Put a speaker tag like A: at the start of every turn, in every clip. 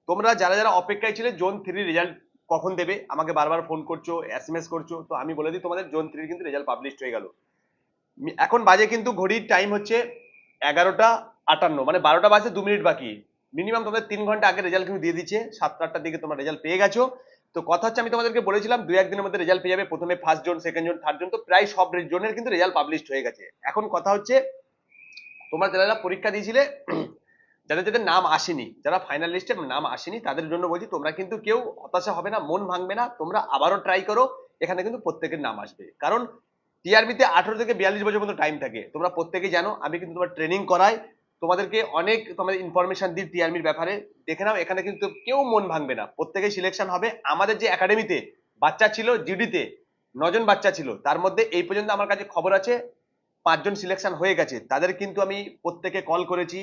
A: তোমরা যারা যারা অপেক্ষায় ছিলে জোন 3 রেজাল্ট কখন দেবে, আমাকে বারবার ফোন করছো, এসএমএস করছো, তো আমি বলে দিই তোমাদের জোন 3 কিন্তু রেজাল্ট পাবলিশ হয়ে গেল। এখন বাজে কিন্তু ঘড়ির টাইম হচ্ছে 11টা 58, মানে 12টা বাজে 2 মিনিট বাকি। মিনিমাম তোমাদের 3 ঘন্টা আগে রেজাল্ট কিন্তু দিয়ে দিচ্ছে, 7টা-8টার দিকে তোমরা রেজাল্ট পেয়ে গেছো। তো কথা হচ্ছে আমি তোমাদেরকে বলেছিলাম 2-1 দিনের মধ্যে রেজাল্ট পেয়ে যাবে, প্রথমে first zone, second zone, third zone, তো প্রায় সব জোনের কিন্তু রেজাল্ট পাবলিশ হয়ে গেছে। এখন কথা হচ্ছে তোমরা যারা যারা পরীক্ষা দিয়েছিলে, যাদের যাদের নাম আসেনি, যারা ফাইনাল লিস্টে নাম আসেনি, তাদের জন্য বলছি তোমরা কিন্তু কেউ হতাশা হবে না, মন ভাঙবে না, তোমরা আবারও ট্রাই করো। এখানে কিন্তু প্রত্যেকের নাম আসবে, কারণ টিআরবিতে 18 থেকে 42 বছর মতো টাইম থাকে। তোমরা প্রত্যেকেই জানো, আমি কিন্তু তোমার ট্রেনিং করাই, তোমাদেরকে অনেক তোমাদের ইনফরমেশন দিই টিআরবির ব্যাপারে। দেখে নাও, এখানে কিন্তু কেউ মন ভাঙবে না, প্রত্যেকেই সিলেকশন হবে। আমাদের যে একাডেমিতে বাচ্চা ছিল, জিডিতে 9 জন বাচ্চা ছিল, তার মধ্যে এই পর্যন্ত আমার কাছে খবর আছে 5 জন সিলেকশন হয়ে গেছে। তাদের কিন্তু আমি প্রত্যেকে কল করেছি,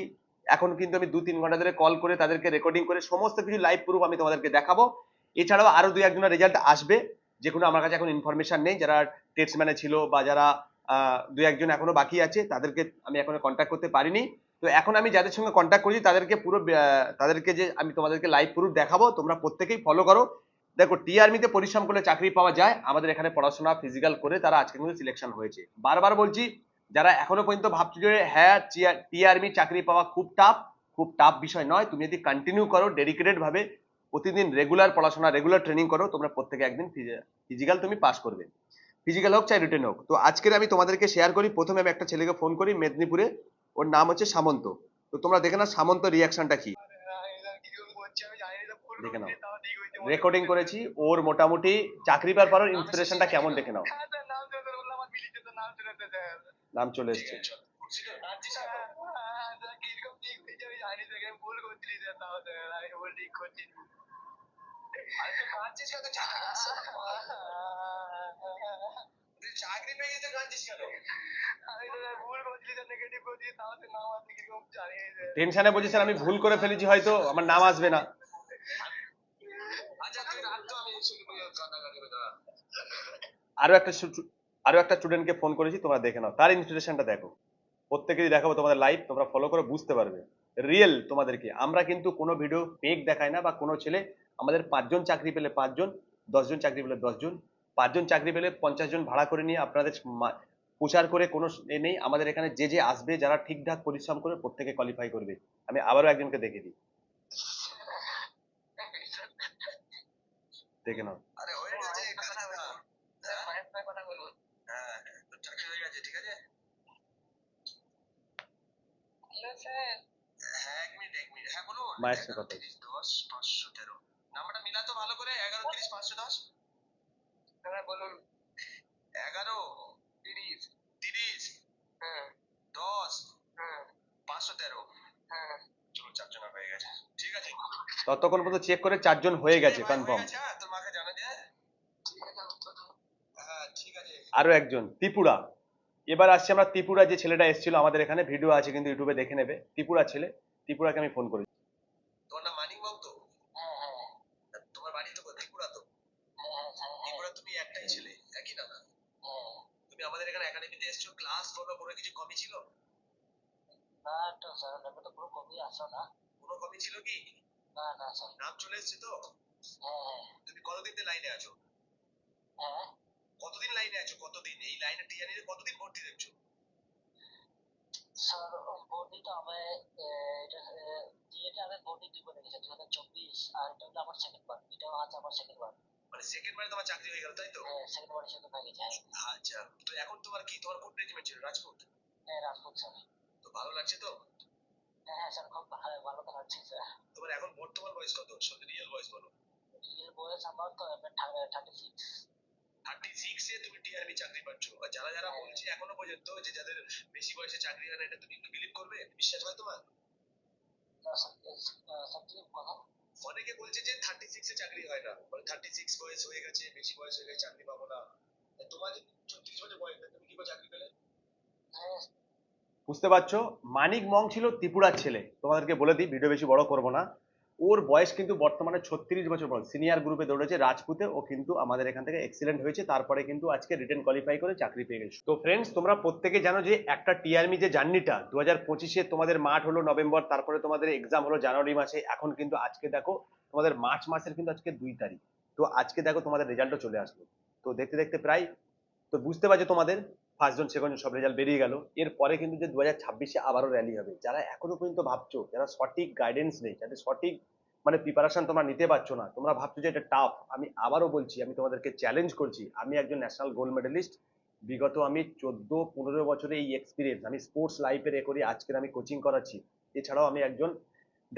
A: এখন কিন্তু আমি 2-3 ঘন্টা ধরে কল করে তাদেরকে রেকর্ডিং করে সমস্ত কিছু লাইভ প্রুফ আমি তোমাদেরকে দেখাবো। এছাড়াও আরো 2-1 জনের রেজাল্ট আসবে, যেগুলো আমার কাছে এখন ইনফরমেশন নেই, যারা টেস্টম্যানে ছিল বা যারা 2-1 জন এখনো বাকি আছে, তাদেরকে আমি এখনো কন্ট্যাক্ট করতে পারিনি। তো এখন আমি যাদের সঙ্গে কন্ট্যাক্ট করেছি তাদেরকে পুরো তাদেরকে যে আমি তোমাদেরকে লাইভ প্রুফ দেখাবো, তোমরা প্রত্যেকেই ফলো করো। দেখো, টিআরমিতে পরিশ্রম করলে চাকরি পাওয়া যায়, আমাদের এখানে পড়াশোনা ফিজিক্যাল করে তারা আজকে কিন্তু সিলেকশন হয়েছে। বারবার বলছি, যারা এখনো পর্যন্ত ভাবছো যে হ্যাঁ টিআরমি চাকরি পাওয়া খুব টাফ, খুব টাফ বিষয় নয়। তুমি যদি কন্টিনিউ করো ডেডিকেটেড ভাবে, প্রতিদিন রেগুলার পড়াশোনা, রেগুলার ট্রেনিং করো, তোমরা প্রত্যেকে একদিন ফিজিক্যাল তুমি পাস করবে, ফিজিক্যাল হোক চাই রিটেন হোক। তো আজকের আমি তোমাদেরকে শেয়ার করি, প্রথমে আমি একটা ছেলেকে ফোন করি মেদিনীপুরে, ওর নাম হচ্ছে সামন্ত। তো তোমরা দেখে নাও সামন্ত রিয়াকশনটা কি, দেখে নাও। রেকর্ডিং করেছি, ওর মোটামুটি চাকরি পাওয়ার পর ইন্সপিরেশনটা কেমন দেখে নাও। নাম চলে এসছে। টেনশনে বলছি স্যার আমি ভুল করে ফেলেছি, হয়তো আমার নাম আসবে না। আরো একটা স্টুডেন্টকে ফোন করেছি, তোমরা দেখে নাও, তার ইন্সপিরেশনটা দেখো। প্রত্যেকেরই দেখাবো তোমাদের লাইভ, তোমরা ফলো করে বুঝতে পারবে রিয়েল তোমাদেরকে। আমরা কিন্তু কোনো ভিডিও ফেক দেখাই না, বা কোনো ছেলে আমাদের 5 জন চাকরি পেলে 5 জন, 10 জন চাকরি পেলে 10 জন, 5 জন চাকরি পেলে 50 জন ভাড়া করে নিয়ে আপনাদের প্রচার করে কোনো এ নেই। আমাদের এখানে যে যে আসবে, যারা ঠিকঠাক পরিশ্রম করে, প্রত্যেকে কোয়ালিফাই করবে। আমি আবারও একজনকে দেখে দিই, দেখে নাও। মায়ের সাথে কথা বলছি। নাম্বারটা মিলাতো ভালো করে, 11-30-510। হ্যাঁ বলুন। 11-30-30 10-513। চলো 4 জন হয়ে গেছে, ঠিক আছে। ততক্ষণ পর্যন্ত চেক করে 4 জন হয়ে গেছে কনফার্ম। তোর মাকে জানা দে। হ্যাঁ ঠিক আছে। আরো একজন ত্রিপুরা। এবার আসছে আমরা ত্রিপুরা, যে ছেলেটা এসেছিল আমাদের এখানে, ভিডিও আছে কিন্তু ইউটিউবে দেখে নেবে, ত্রিপুরা ছেলে। ত্রিপুরাকে আমি ফোন করেছি। তোমার নাম মানিক বাবু তো? হ্যাঁ হ্যাঁ। তোমার বাড়ি তো ত্রিপুরা তো? হ্যাঁ হ্যাঁ। ত্রিপুরা তুমি একটাই ছেলে, একই না? হ্যাঁ। তুমি আমাদের এখানে একাডেমিতে এসেছো, ক্লাস করবে, কোনো কিছু কমি ছিল? না তো স্যার, আমি তো পুরো কমই আসো না। কোনো কমি ছিল কি? না না স্যার। নাম চলে এসেছে তো? হ্যাঁ। তুমি কতদিন লাইনে আছো? হ্যাঁ। কতদিন লাইনে আছো, কতদিন এই লাইনে টিআরবি কতদিন ভর্তি দেখছো? স্যার ভর্তি তো আমি এটা টিএতে আমি ভর্তি দিব দেখেছি 2024, আর এটা হলো আমার সেকেন্ড বার, এটাও আছে আমার সেকেন্ড বার। মানে সেকেন্ড বারে তোমার চাকরি হয়ে গেল তাই তো? হ্যাঁ, সেকেন্ড বারে সেকেন্ড হয়ে গেছে। আচ্ছা, তো এখন তোমার কি, তোমার কোন রেজিমেন্ট ছিল? রাজপুত? হ্যাঁ রাজপুত স্যার। তো ভালো লাগছে তো? হ্যাঁ স্যার, খুব ভালো, ভালো তো লাগছে স্যার। তোমার এখন বর্তমান বয়স কত? সত্যি রিয়েল বয়স বলো। রিয়েল বয়স আমার তো 36। 36 এ তুমি টিআরবি চাকরি পাচ্ছ। আর যারা যারা বলছে এখনো পর্যন্ত যে যাদের বেশি বয়সে চাকরি হয় না, এটা তুমি একটু বিলিভ করবে? বিশ্বাস হয় তোমার? অনেকে বলছে যে 36 এ চাকরি হয় না, মানে 36 বয়স হয়ে গেছে, বেশি বয়স হয়ে গেছে, চাকরি পাবো না। তোমার যে 36 বছর বয়স, তুমি কি করে চাকরি পেলে? বুঝতে পারছো, মানিক মং ছিল ত্রিপুরার ছেলে। তোমাদেরকে বলে দিই, ভিডিও বেশি বড় করবো না। ওর বয়স কিন্তু বর্তমানে 36 বছর বয়স, সিনিয়র গ্রুপে দৌড়েছে রাজপুতে, ও কিন্তু আমাদের এখান থেকে এক্সিলেন্ট হয়েছে, তারপরে কিন্তু আজকে রিটেন কোয়ালিফাই করে চাকরি পেয়ে গেছে। তো ফ্রেন্ডস, তোমরা প্রত্যেকে জানো যে একটা টিআরমি যে জার্নিটা 2025-এ তোমাদের মাঠ হলো নভেম্বর, তারপরে তোমাদের এক্সাম হলো জানুয়ারি মাসে, এখন কিন্তু আজকে দেখো তোমাদের মার্চ মাসের কিন্তু আজকে 2 তারিখ। তো আজকে দেখো তোমাদের রেজাল্টও চলে আসলো। তো দেখতে দেখতে প্রায়, তো বুঝতে পারছো তোমাদের ফার্স্ট জন সেকেন্ড জন সব রেজাল্ট বেরিয়ে গেল। এরপরে কিন্তু যে 2026-এ আবারও র্যালি হবে। যারা এখনো পর্যন্ত ভাবছো, যারা সঠিক গাইডেন্স নেই, যাদের সঠিক মানে প্রিপারেশন তোমরা নিতে পারছো না, তোমরা ভাবছো যে এটা টাফ, আমি আবারও বলছি, আমি তোমাদেরকে চ্যালেঞ্জ করছি, আমি একজন ন্যাশনাল গোল্ড মেডেলিস্ট। বিগত আমি 14-15 বছরে এই এক্সপিরিয়েন্স, আমি স্পোর্টস লাইফে এ করি, আজকের আমি কোচিং করাচ্ছি। এছাড়াও আমি একজন,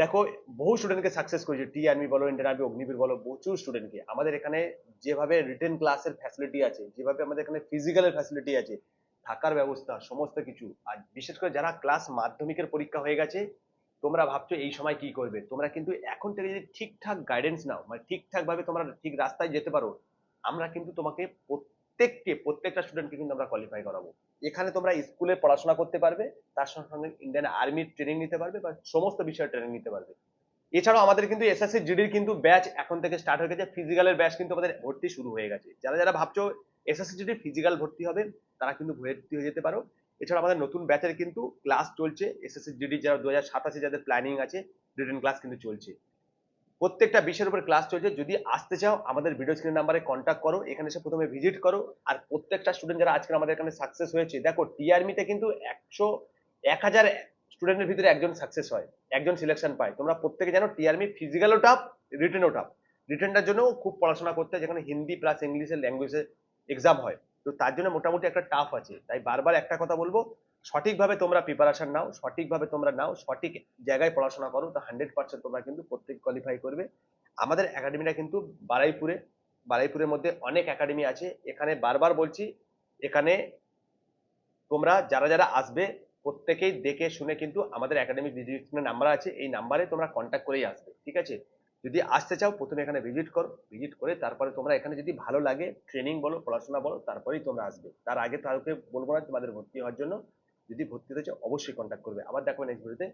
A: দেখো, বহু স্টুডেন্টকে সাকসেস করেছি, টি আর্মি বলো, ইন্ডিয়ান আর্মি, অগ্নিবীর বলো, প্রচুর স্টুডেন্টকে। আমাদের এখানে যেভাবে রিটেন ক্লাসের ফ্যাসিলিটি আছে, যেভাবে আমাদের এখানে ফিজিক্যালের ফ্যাসিলিটি আছে, থাকার ব্যবস্থা, সমস্ত কিছু, আর বিশেষ করে যারা ক্লাস মাধ্যমিকের পরীক্ষা হয়ে গেছে, তোমরা ভাবছো এই সময় কি করবে, তোমরা কিন্তু এখন থেকে যদি ঠিকঠাক গাইডেন্স নাও, মানে ঠিকঠাক ভাবে তোমরা ঠিক রাস্তায় যেতে পারো, আমরা কিন্তু তোমাকে প্রত্যেকটা স্টুডেন্টকে কিন্তু আমরা কোয়ালিফাই করাবো। এখানে তোমরা স্কুলে পড়াশোনা করতে পারবে, তার সঙ্গে সঙ্গে ইন্ডিয়ান আর্মির ট্রেনিং নিতে পারবে, বা সমস্ত বিষয়ে ট্রেনিং নিতে পারবে। এছাড়াও আমাদের কিন্তু এসএসসি জিডির কিন্তু ব্যাচ এখন থেকে স্টার্ট হয়ে গেছে, ফিজিক্যালের ব্যাচ কিন্তু আমাদের ভর্তি শুরু হয়ে গেছে। যারা যারা ভাবছো এসএসসি জিডি ফিজিক্যাল ভর্তি হবে, তারা কিন্তু ভর্তি হয়ে যেতে পারো। এছাড়া আমাদের নতুন ব্যাচের কিন্তু ক্লাস চলছে, এসএসসি জিডি যারা 2027-এ যাদের প্ল্যানিং আছে, রিটেন ক্লাস কিন্তু চলছে। প্রত্যেকটা বিষয়ের উপর ক্লাস চলছে। যদি আসতে চাও আমাদের ভিডিও স্ক্রিন নাম্বারে কন্ট্যাক্ট করো, এখানে এসে প্রথমে ভিজিট করো। আর প্রত্যেকটা স্টুডেন্ট যারা আজকে আমাদের এখানে সাকসেস হয়েছে, দেখো টিআরমিতে কিন্তু 1000 স্টুডেন্টের ভিতরে একজন সাকসেস হয়, একজন সিলেকশন পায়। তোমরা প্রত্যেকে জানো টিআরমি ফিজিক্যালও টাফ, রিটেনও টাফ। রিটেনটার জন্য খুব পড়াশোনা করতে হয়, যেখানে হিন্দি প্লাস ইংলিশের ল্যাঙ্গুয়েজের এক্সাম হয়। তো তার জন্য মোটামুটি একটা টাফ আছে। তাই বারবার একটা কথা বলবো, সঠিকভাবে তোমরা প্রিপারেশন নাও, সঠিকভাবে তোমরা নাও, সঠিক জায়গায় পড়াশোনা করো, তো 100% তোমরা কিন্তু প্রত্যেক কোয়ালিফাই করবে। আমাদের একাডেমিটা কিন্তু বারুইপুরের মধ্যে অনেক একাডেমি আছে। এখানে বারবার বলছি, এখানে তোমরা যারা যারা আসবে প্রত্যেকেই দেখে শুনে কিন্তু আমাদের একাডেমি ভিজিটের নাম্বার আছে, এই নাম্বারে তোমরা কন্ট্যাক্ট করেই আসবে, ঠিক আছে? যদি আসতে চাও প্রথমে এখানে ভিজিট করো, ভিজিট করে তারপরে তোমরা এখানে যদি ভালো লাগে, ট্রেনিং বলো, পড়াশোনা বলো, তারপরেই তোমরা আসবে। তার আগে কাউকে বলবো না তোমাদের ভর্তি হওয়ার জন্য। যদি ভর্তি হতে চাও অবশ্যই কন্ট্যাক্ট করবে। আবার দেখো নেক্সট ভিডিওতে।